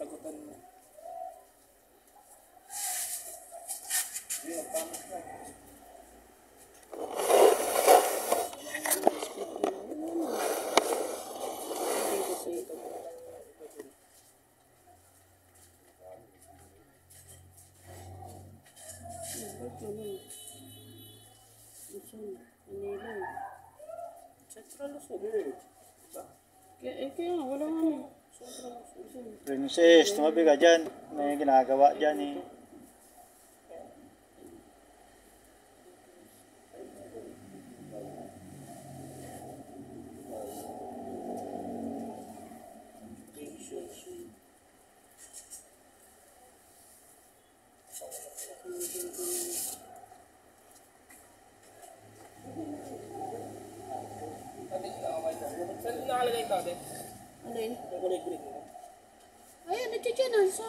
sagutan mo. Ayun, pamas na. Kaya wala nga. Princess, tumabi ka dyan. May ginagawa dyan eh. Saan nakalagay ito ate? Ano yun? Yung kulay green mo. Ayan, ito dyan. Sa...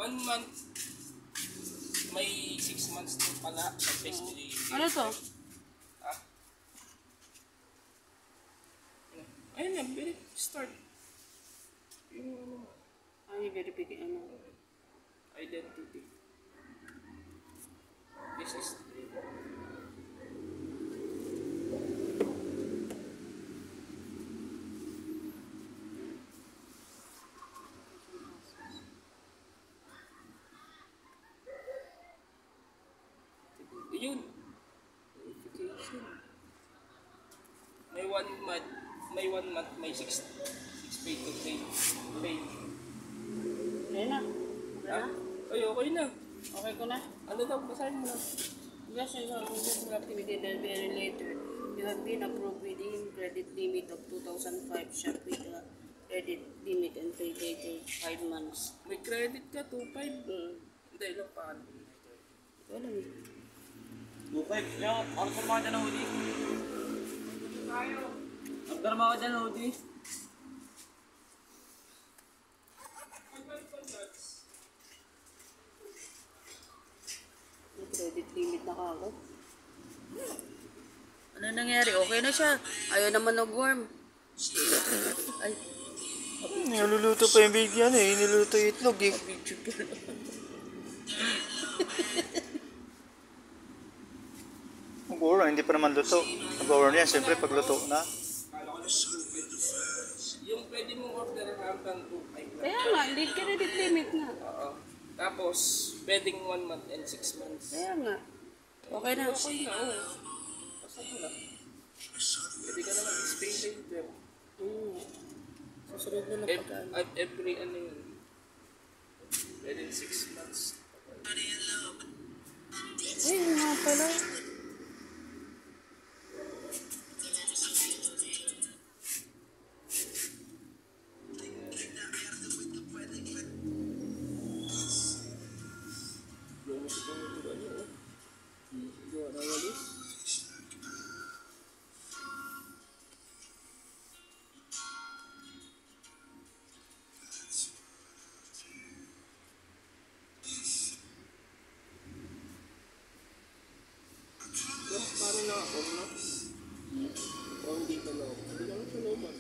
One month, may 6 months din pala sa face delivery. Ano to? Ha? Ayun na, start. Yung ano, Ay, verify ano. identity. This is yun. Verification. May 1 month, may 6 pay to pay. Ayun na. Ha? Ay, okay na. Okay ko na. Ano daw, basahin mo na. Yes, I have Google activity and very later. You have been approved within credit limit of 2005 shop with a credit limit and pay later 5 months. May credit ka, 2.5. Hindi, lang paano. Ito alam eh. Bukay, yung order mo ka dyan ng hoodie. Order mo ka dyan ng hoodie. Credit credit limit na kagad. Ano nangyari? Okay na siya. Ayaw naman nag-worm. Ay, Niluluto pa yung bigyan eh. Niluluto yung itlog eh. video pa. Mag-over, hindi pa naman luto. Mag-over yan, siyempre pag luto na. Yung pwede mong order hanggang 2.5 lang. Kaya nga, hindi credit limit na. Oo. Tapos, pwedeng 1 month and 6 months. Kaya nga. Okay na. Okay na, oo. Basta mo lang. Pwede ka na mag-explain later. Susunod mo na pagkaan. At every ano yun. Pwede 6 months. Ay, nga pala. Paano na ako, no? O hindi ka na ako. Hindi ka na sa looban.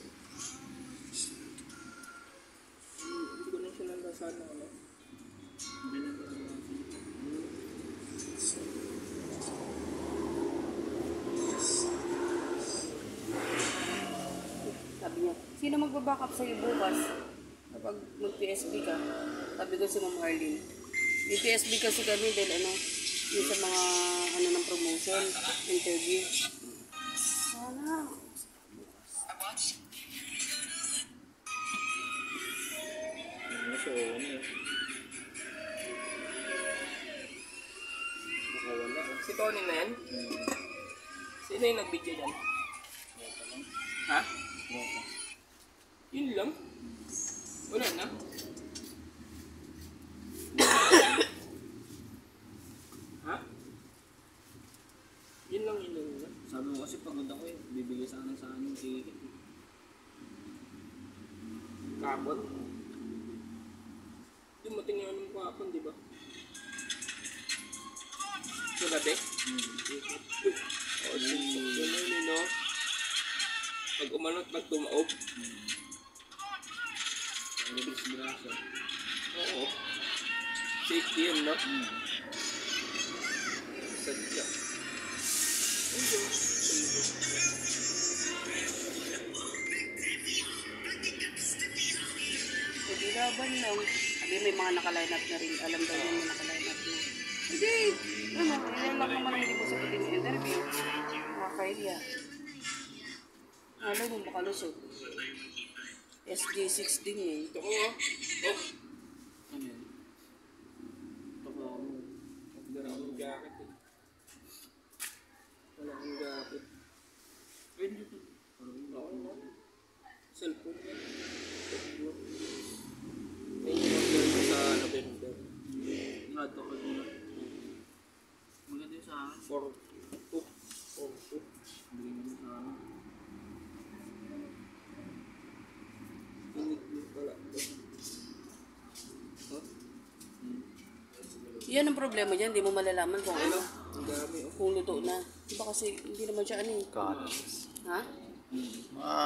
Hindi ko na siya nalasan na, ano? Sabi niya, sino magbaback up sa'yo bukas? Kapag mag-PSB ka, sabi ko si Ma'am Arlene. May PSB kasi kami dahil ano, yung sa mga ano ng promotion, interview. Sana. Si Tony na yan? Sino yung nag-video dyan? Ha? Yun lang? Wala na? Ha? Yun lang. Sabi mo kasi pagod ako eh. Bibigay sa akin yung ticket. Kapon? Dumating nga nung kapon, di ba? Sa gabi? Oo, yun, no? Pag umanot, pag tumaob. Nilibis braso. Oo. Safety yun, no? Sadya. Hindi laban lang. Sabi may mga nakaline up na rin. Alam daw yung mga nakaline up na. Hindi. Ano, ilan lang naman ang hindi mo sagutin yung interview. Mga kailya. Alam mo, makalusot. SJ6 din eh. Ito ko, oh. Ano yan? Baka ako. Wala akong jacket, eh. Wala akong jacket. Pwede ko. Oo, no? Cellphone yan. May order ko sa November. Nato ko muna. Maganda yung sa akin. 4-2. Bigyan mo sa akin. Init mo pala. Huh? Yan ang problema dyan. Hindi mo malalaman kung ano. Ang dami, oh. Kung luto na. Diba kasi hindi naman siya ano eh. Ha?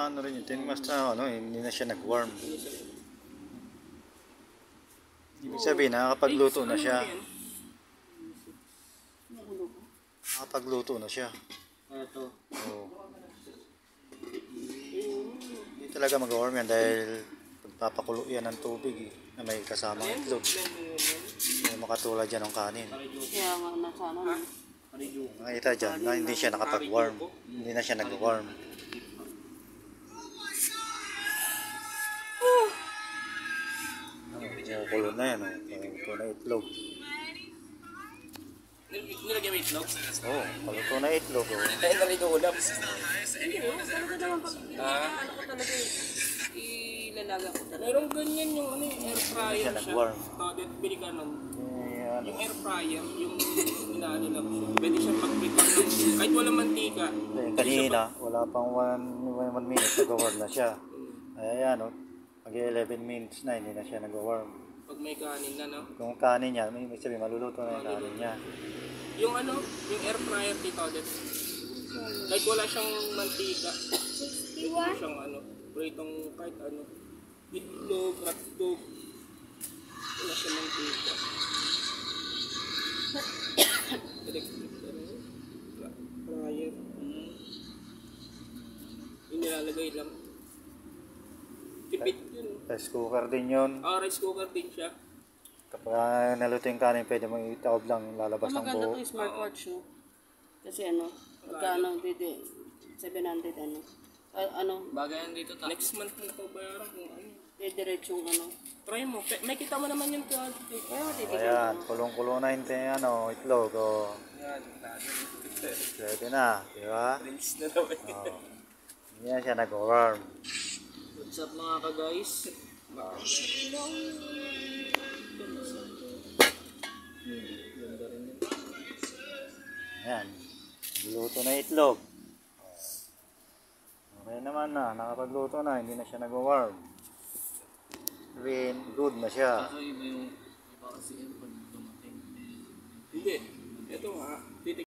Ano rin yun, 10 months na ano, hindi na siya nag-warm. Ibig sabihin, nakakapagluto na siya. Nakakapagluto na siya. Ito. Oo. Hindi talaga mag-warm yan dahil pagpapakulo yan ng tubig eh, na may kasamang itlog. May makatulad yan ng kanin. Kaya nga nasana na. Nakita dyan na hindi siya nakapag-warm. Hindi na siya nag-warm. Kulo na yan, paluto na itlog. Nilagyan mo itlog? Oo, paluto na itlog. Dahil nalito ulam. Hindi mo, talaga naman pag ano ko talaga ilalaga ko talaga. Merong ganyan yung ano, yung air fryer Siya siya. nag-warm. Bili ka nun. Ano, Yung air fryer, yung inaano lang siya. Pwede siya mag-prepare ng kahit walang mantika. kanina, wala pang 1 minute, nag-warm na siya. Ayan, mag-11 minutes na, hindi na siya nag-warm. Pag may kanin na, no? Kung kanin niya, may sabihin, maluluto na yung kanin niya. Yung ano, yung air fryer dito ulit. Kahit wala siyang mantika. Wala siyang ano, pritong kahit ano. Itlog, hotdog. Wala siyang mantika. Electric ano, fryer. Yung nilalagay lang. Tipid yun. Rice cooker din yun. Rice cooker din siya. Kapag naluto yung kanin, pwede mo itaob lang, lalabas Ang ng maganda buo. to yung smartwatch, no? Kasi ano, magkano, 700 ano. Ano, Bagayan dito ta. Next month na ito bayaran kung ano. diretsyong ano. Try mo. May kita mo naman yung quality. Kaya matitigan Ayan, mo. kulong-kulo na yung ano, itlog. O, Yan. pwede na, di ba? Rinse na naman. O, hindi na siya nag-warm. What's up mga ka-guys? Ganda rin yun. Ayan, luto na itlog. Okay naman na, nakapagluto na, hindi na siya nag-warm. Sabihin, good na siya. Kaso iba yung, iba kasi yun pag dumating. Hindi.